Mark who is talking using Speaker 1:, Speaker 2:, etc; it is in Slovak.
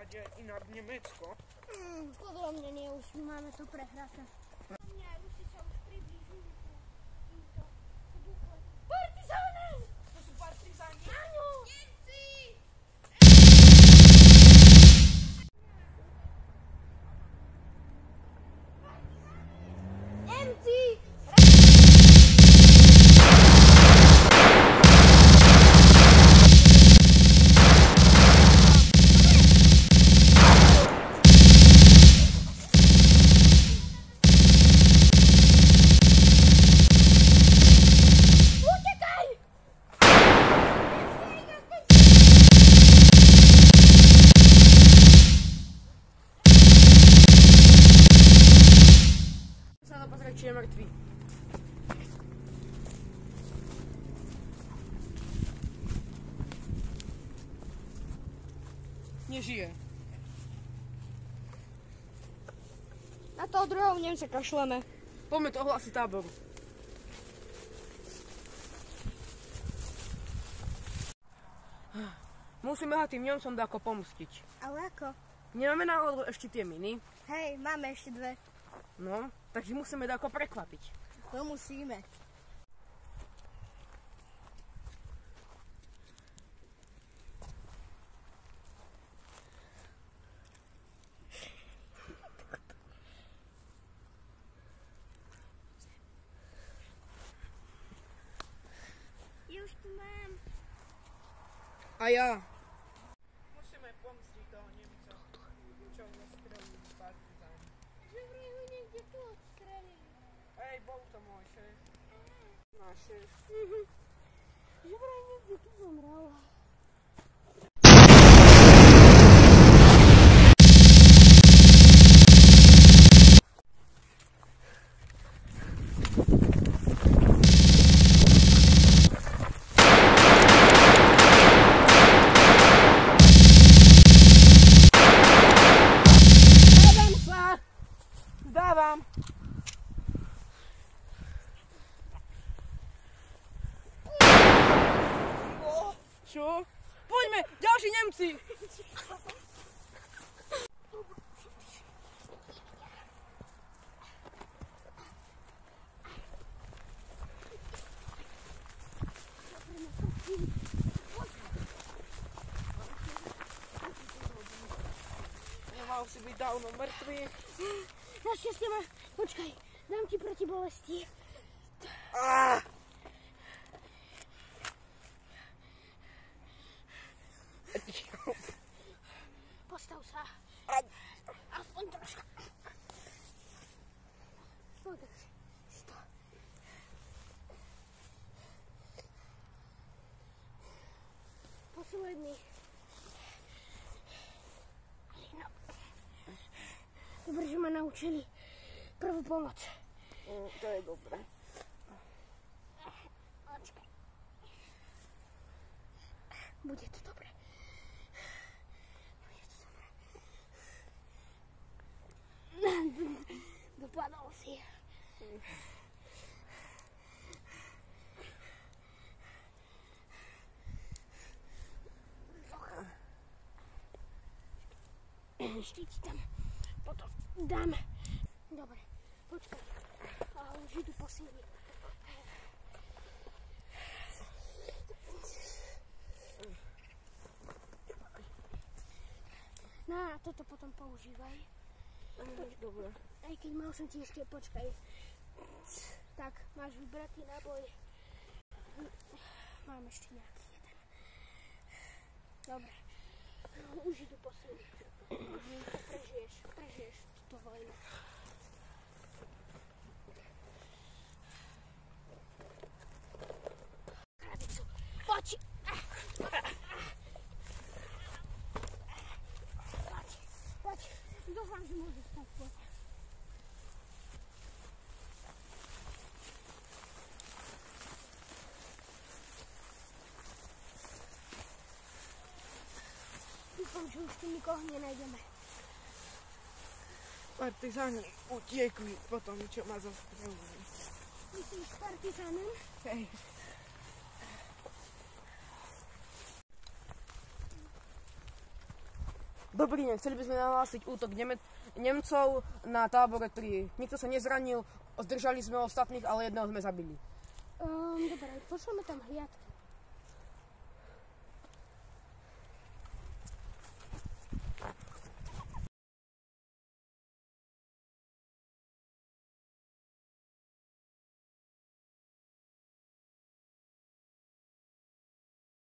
Speaker 1: kade inak Nemecko.
Speaker 2: Podľa mňa nie, už máme to prehraté. Mňa Rusi sa už priblížujú týmto duchle. Partizáne!
Speaker 1: To sú partizáni?
Speaker 2: Áno! Nemci!
Speaker 1: Či je mŕtvý. Nežije.
Speaker 2: Na toho druhého Nemca kašleme.
Speaker 1: Poďme to ohlásiť táboru. Musíme ho tým Nemcom dáko pomstiť.
Speaker 2: Ale ako?
Speaker 1: Nemáme náhodou ešte tie miny?
Speaker 2: Hej, máme ešte dve.
Speaker 1: No, takže musíme dáko prekvapiť.
Speaker 2: To musíme. Ja už tu mám.
Speaker 1: A ja. Musíme pomstiť toho Nemca, čo nás strelili z partizánmi.
Speaker 2: Že vraj ho niekde tu odstrelili.
Speaker 1: Hej, bol to môj šéf. Náš šéf.
Speaker 2: Že vraj niekde tu zomrel.
Speaker 1: Dávam. Čo? Poďme, ďalší Nemci. Nemal si byť dávno mŕtvý.
Speaker 2: Našťastie ma... Počkaj, dám ti proti bolesti. Postav sa. Aspoň troška. Podrž si to. Posledný. No. Dobre, že ma naučili prvú pomoc.
Speaker 1: To je dobré.
Speaker 2: Počkaj. Bude to dobré. Dopadol si. Ešte ti tam potom dáme. Dobre, počkaj. Už idú posily. No a toto potom používaj.
Speaker 1: Dobre.
Speaker 2: Aj keď mal som ti ešte, počkaj. Tak, máš vybratý náboj. Mám ešte nejaký jeden. Dobre. Už idú posily. Prežiješ túto vojnu. Krabicu, poď! Poď, dúfam, že môžeš tak, poď. Dúfam, že už tu nikoho nenájdeme.
Speaker 1: Partizáni utiekli potom, čo ma zastrelili.
Speaker 2: Myslíš partizánem?
Speaker 1: Hej.
Speaker 3: Dobrý deň, chceli by sme nahlásiť útok Nemcov na tábore 3. Nikto sa nezranil, zdržali sme ostatných, ale jedného sme zabili.
Speaker 2: Dobre, pošleme tam hliadky.